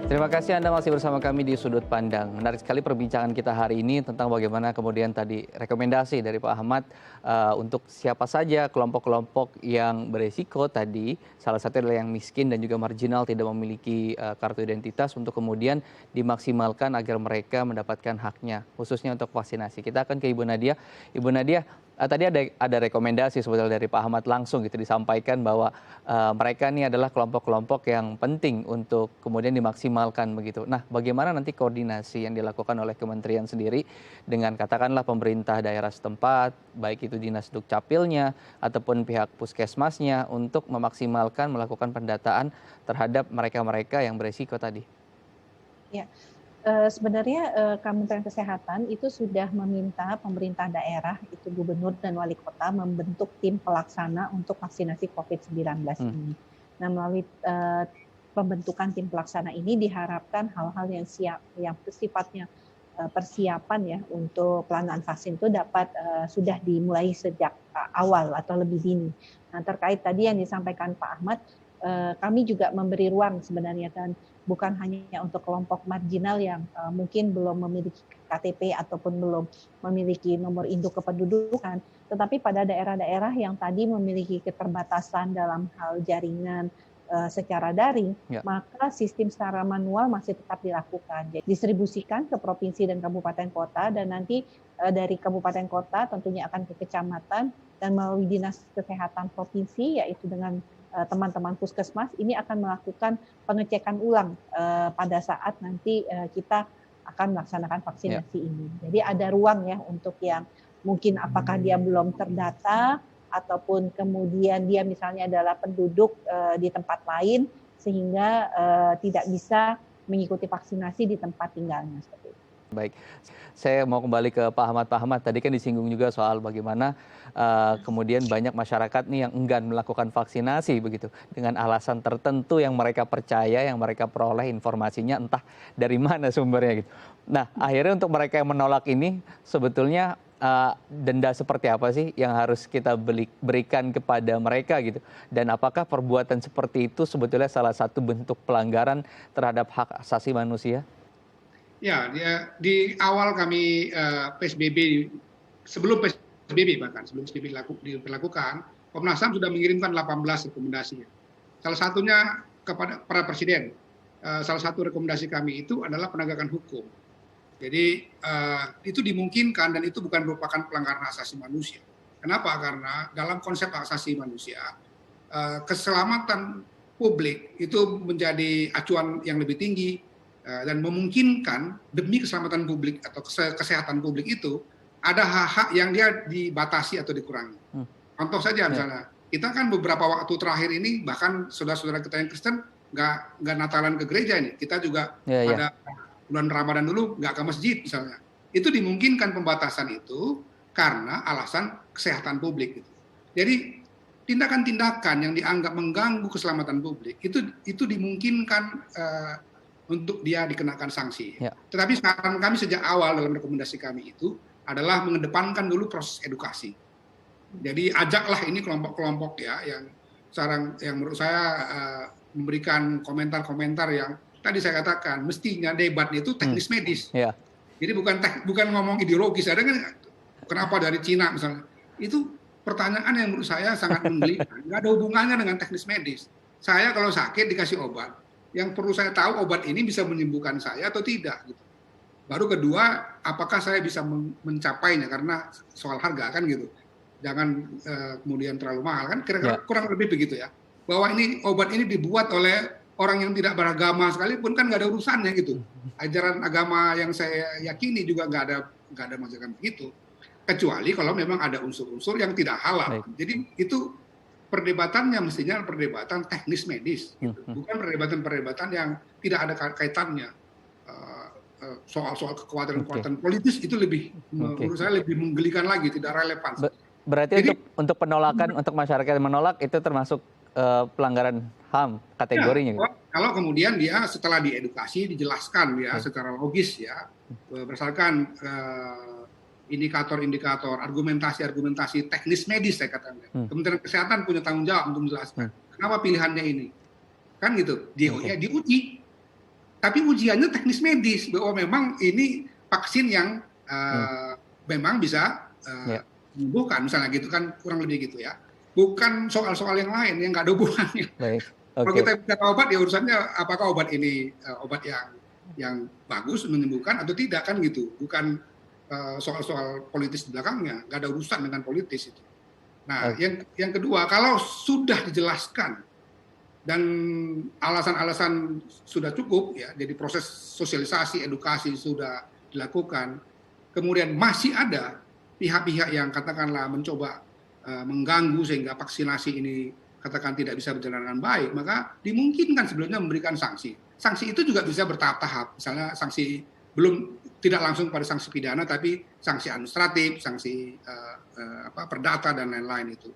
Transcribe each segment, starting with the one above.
Terima kasih Anda masih bersama kami di Sudut Pandang. Menarik sekali perbincangan kita hari ini tentang bagaimana kemudian tadi rekomendasi dari Pak Ahmad untuk siapa saja kelompok-kelompok yang beresiko tadi, salah satu adalah yang miskin dan juga marginal tidak memiliki kartu identitas untuk kemudian dimaksimalkan agar mereka mendapatkan haknya, khususnya untuk vaksinasi. Kita akan ke Ibu Nadia. Ibu Nadia, tadi ada rekomendasi sebetulnya dari Pak Ahmad langsung gitu disampaikan bahwa mereka ini adalah kelompok-kelompok yang penting untuk kemudian dimaksimalkan begitu. Nah, bagaimana nanti koordinasi yang dilakukan oleh kementerian sendiri dengan katakanlah pemerintah daerah setempat, baik itu dinas dukcapilnya ataupun pihak puskesmasnya untuk memaksimalkan melakukan pendataan terhadap mereka-mereka yang beresiko tadi? Ya, sebenarnya, Kementerian Kesehatan itu sudah meminta pemerintah daerah, itu gubernur dan wali kota membentuk tim pelaksana untuk vaksinasi COVID-19 Hmm, ini. Nah, melalui, pembentukan tim pelaksana ini diharapkan hal-hal yang sifatnya, persiapan ya untuk pelaksanaan vaksin itu dapat, sudah dimulai sejak, awal atau lebih dini. Nah, terkait tadi yang disampaikan Pak Ahmad, kami juga memberi ruang sebenarnya kan bukan hanya untuk kelompok marginal yang mungkin belum memiliki KTP ataupun belum memiliki nomor induk kependudukan, tetapi pada daerah-daerah yang tadi memiliki keterbatasan dalam hal jaringan secara daring, ya. maka sistem secara manual masih tetap dilakukan. Jadi distribusikan ke provinsi dan kabupaten kota dan nanti dari kabupaten kota tentunya akan ke kecamatan dan melalui dinas kesehatan provinsi yaitu dengan teman-teman puskesmas ini akan melakukan pengecekan ulang pada saat nanti kita akan melaksanakan Ya. vaksinasi ini. Jadi ada ruang ya untuk yang mungkin apakah dia belum terdata ataupun kemudian dia misalnya adalah penduduk di tempat lain sehingga tidak bisa mengikuti vaksinasi di tempat tinggalnya seperti itu. Baik, saya mau kembali ke Pak Ahmad. Pak Ahmad, tadi kan disinggung juga soal bagaimana kemudian banyak masyarakat nih yang enggan melakukan vaksinasi begitu dengan alasan tertentu yang mereka percaya, yang mereka peroleh informasinya entah dari mana sumbernya gitu. Nah, akhirnya untuk mereka yang menolak ini sebetulnya denda seperti apa sih yang harus kita berikan kepada mereka gitu? Dan apakah perbuatan seperti itu sebetulnya salah satu bentuk pelanggaran terhadap hak asasi manusia? Ya, di awal kami PSBB, sebelum PSBB bahkan, sebelum PSBB diberlakukan, Komnas HAM sudah mengirimkan 18 rekomendasi. Salah satunya kepada para presiden. Salah satu rekomendasi kami itu adalah penegakan hukum. Jadi itu dimungkinkan dan itu bukan merupakan pelanggaran hak asasi manusia. Kenapa? Karena dalam konsep hak asasi manusia, keselamatan publik itu menjadi acuan yang lebih tinggi dan memungkinkan demi keselamatan publik atau kesehatan publik itu ada hak-hak yang dia dibatasi atau dikurangi. Contoh saja misalnya, kita kan beberapa waktu terakhir ini bahkan saudara-saudara kita yang Kristen nggak Natalan ke gereja ini, kita juga pada bulan Ramadan dulu nggak ke masjid misalnya. Itu dimungkinkan pembatasan itu karena alasan kesehatan publik. Gitu. Jadi tindakan-tindakan yang dianggap mengganggu keselamatan publik itu dimungkinkan untuk dia dikenakan sanksi. Ya. Tetapi sekarang kami sejak awal dalam rekomendasi kami itu adalah mengedepankan dulu proses edukasi. Jadi ajaklah ini kelompok-kelompok ya yang sekarang yang menurut saya memberikan komentar-komentar yang tadi saya katakan mestinya debatnya itu teknis medis. Ya. Jadi bukan ngomong ideologis. Ada kan kenapa dari Cina misalnya. Itu pertanyaan yang menurut saya sangat menggelikan. Nggak ada hubungannya dengan teknis medis. Saya kalau sakit dikasih obat, yang perlu saya tahu obat ini bisa menyembuhkan saya atau tidak. Gitu. Baru kedua, apakah saya bisa mencapainya karena soal harga kan gitu. Jangan kemudian terlalu mahal kan. Kira-kira kurang lebih begitu ya. Bahwa ini obat ini dibuat oleh orang yang tidak beragama sekalipun kan nggak ada urusannya gitu. Ajaran agama yang saya yakini juga nggak ada masakan begitu. Kecuali kalau memang ada unsur-unsur yang tidak halal. Jadi itu perdebatannya mestinya perdebatan teknis medis, gitu. Bukan perdebatan-perdebatan yang tidak ada kaitannya. Soal-soal kekuatan-kekuatan politis itu lebih, menurut saya lebih menggelikan lagi, tidak relevan. Berarti jadi, untuk penolakan, untuk masyarakat yang menolak itu termasuk pelanggaran HAM kategorinya? Ya, kalau kemudian dia setelah diedukasi, dijelaskan ya secara logis ya, berdasarkan indikator-indikator, argumentasi-argumentasi teknis medis saya katakan. Kementerian Kesehatan punya tanggung jawab untuk menjelaskan kenapa pilihannya ini. Kan gitu, diuji. tapi ujiannya teknis medis bahwa memang ini vaksin yang memang bisa Ya, menyembuhkan, misalnya gitu kan, kurang lebih gitu ya. Bukan soal-soal yang lain yang nggak ada hubungannya. baik. Kalau Oke, kita bicara obat ya urusannya apakah obat ini obat yang bagus menyembuhkan atau tidak kan gitu. Bukan soal-soal politis di belakangnya, nggak ada urusan dengan politis itu. Nah, oke, yang kedua, kalau sudah dijelaskan dan alasan-alasan sudah cukup ya, jadi proses sosialisasi, edukasi sudah dilakukan, kemudian masih ada pihak-pihak yang katakanlah mencoba mengganggu sehingga vaksinasi ini katakan tidak bisa berjalan dengan baik, maka dimungkinkan sebelumnya memberikan sanksi. Sanksi itu juga bisa bertahap-tahap, misalnya sanksi belum tidak langsung pada sanksi pidana, tapi sanksi administratif, sanksi perdata dan lain-lain itu.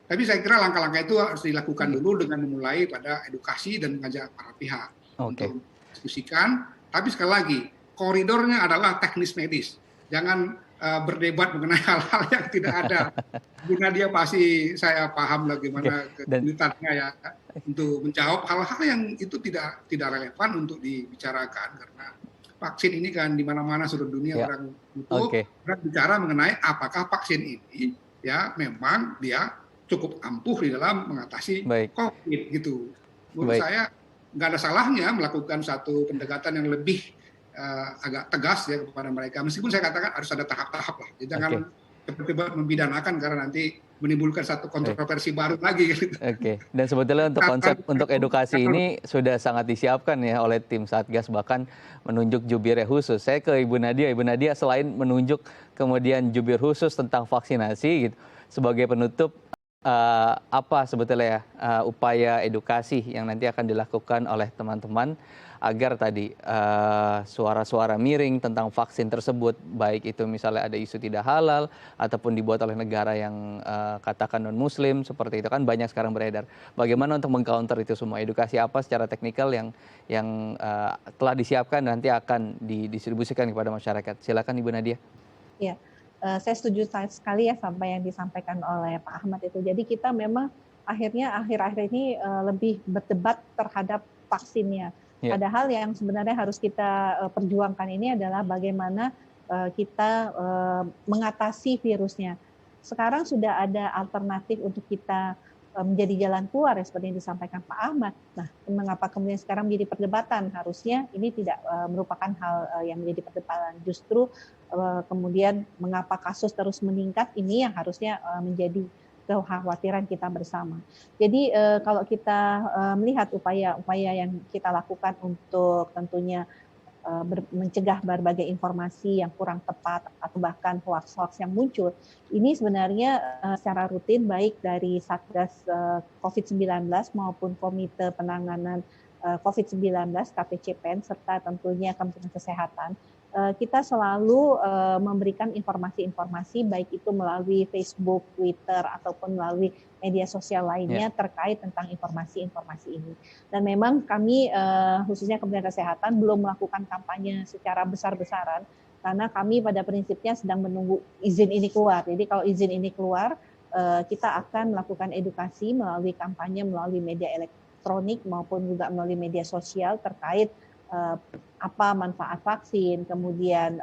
Tapi saya kira langkah-langkah itu harus dilakukan dulu dengan memulai pada edukasi dan mengajak para pihak oke, untuk diskusikan. Tapi sekali lagi, koridornya adalah teknis medis. Jangan berdebat mengenai hal-hal yang tidak ada. Karena dia pasti saya paham bagaimana dan kesulitannya ya untuk menjawab hal-hal yang itu tidak relevan untuk dibicarakan, karena vaksin ini kan di mana-mana seluruh dunia ya, orang butuh. oke, Orang bicara mengenai apakah vaksin ini ya memang dia cukup ampuh di dalam mengatasi baik, COVID gitu. Menurut baik, saya nggak ada salahnya melakukan satu pendekatan yang lebih agak tegas ya kepada mereka. Meskipun saya katakan harus ada tahap-tahap lah. Jadi jangan oke. tiba-tiba membidanakan karena nanti menimbulkan satu kontroversi baru lagi. Gitu. Oke, dan sebetulnya untuk konsep untuk edukasi ini sudah sangat disiapkan ya oleh tim Satgas, bahkan menunjuk jubir khusus. Saya ke Ibu Nadia. Ibu Nadia, selain menunjuk kemudian jubir khusus tentang vaksinasi gitu, sebagai penutup apa sebetulnya ya upaya edukasi yang nanti akan dilakukan oleh teman-teman agar tadi suara-suara miring tentang vaksin tersebut, baik itu misalnya ada isu tidak halal ataupun dibuat oleh negara yang katakan non-muslim, seperti itu kan banyak sekarang beredar. Bagaimana untuk mengcounter itu semua? Edukasi apa secara teknikal yang telah disiapkan dan nanti akan didistribusikan kepada masyarakat? Silakan Ibu Nadia. Ya, saya setuju sekali ya sampai yang disampaikan oleh Pak Ahmad itu. Jadi kita memang akhirnya akhir-akhir ini lebih berdebat terhadap vaksinnya. Ya, Padahal yang sebenarnya harus kita perjuangkan ini adalah bagaimana kita mengatasi virusnya. Sekarang sudah ada alternatif untuk kita menjadi jalan keluar ya, seperti yang disampaikan Pak Ahmad. Nah, mengapa kemudian sekarang menjadi perdebatan? Harusnya ini tidak merupakan hal yang menjadi perdebatan. Justru kemudian mengapa kasus terus meningkat, ini yang harusnya menjadi kekhawatiran kita bersama. Jadi kalau kita melihat upaya-upaya yang kita lakukan untuk tentunya mencegah berbagai informasi yang kurang tepat atau bahkan hoax-hoax yang muncul, ini sebenarnya secara rutin baik dari Satgas COVID-19 maupun Komite Penanganan COVID-19 KPCPEN serta tentunya Kementerian Kesehatan, kita selalu memberikan informasi-informasi baik itu melalui Facebook, Twitter, ataupun melalui media sosial lainnya terkait tentang informasi-informasi ini. Dan memang kami khususnya Kementerian Kesehatan belum melakukan kampanye secara besar-besaran karena kami pada prinsipnya sedang menunggu izin ini keluar. Jadi kalau izin ini keluar, kita akan melakukan edukasi melalui kampanye melalui media elektronik maupun juga melalui media sosial terkait apa manfaat vaksin, kemudian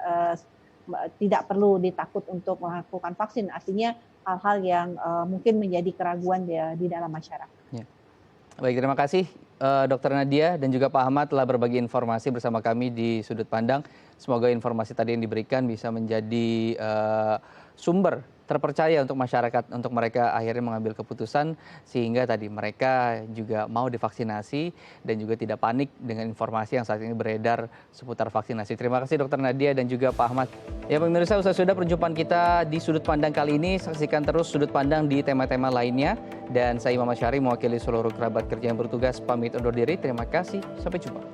tidak perlu ditakut untuk melakukan vaksin, artinya hal-hal yang mungkin menjadi keraguan di dalam masyarakat. ya. Baik, terima kasih Dr. Nadia dan juga Pak Ahmad telah berbagi informasi bersama kami di Sudut Pandang. Semoga informasi tadi yang diberikan bisa menjadi sumber terpercaya untuk masyarakat, untuk mereka akhirnya mengambil keputusan sehingga tadi mereka juga mau divaksinasi dan juga tidak panik dengan informasi yang saat ini beredar seputar vaksinasi. Terima kasih Dr. Nadia dan juga Pak Ahmad. Ya pemirsa, usai sudah perjumpaan kita di Sudut Pandang kali ini. Saksikan terus Sudut Pandang di tema-tema lainnya. Dan saya Imam Asyari mewakili seluruh kerabat kerja yang bertugas pamit undur diri. Terima kasih, sampai jumpa.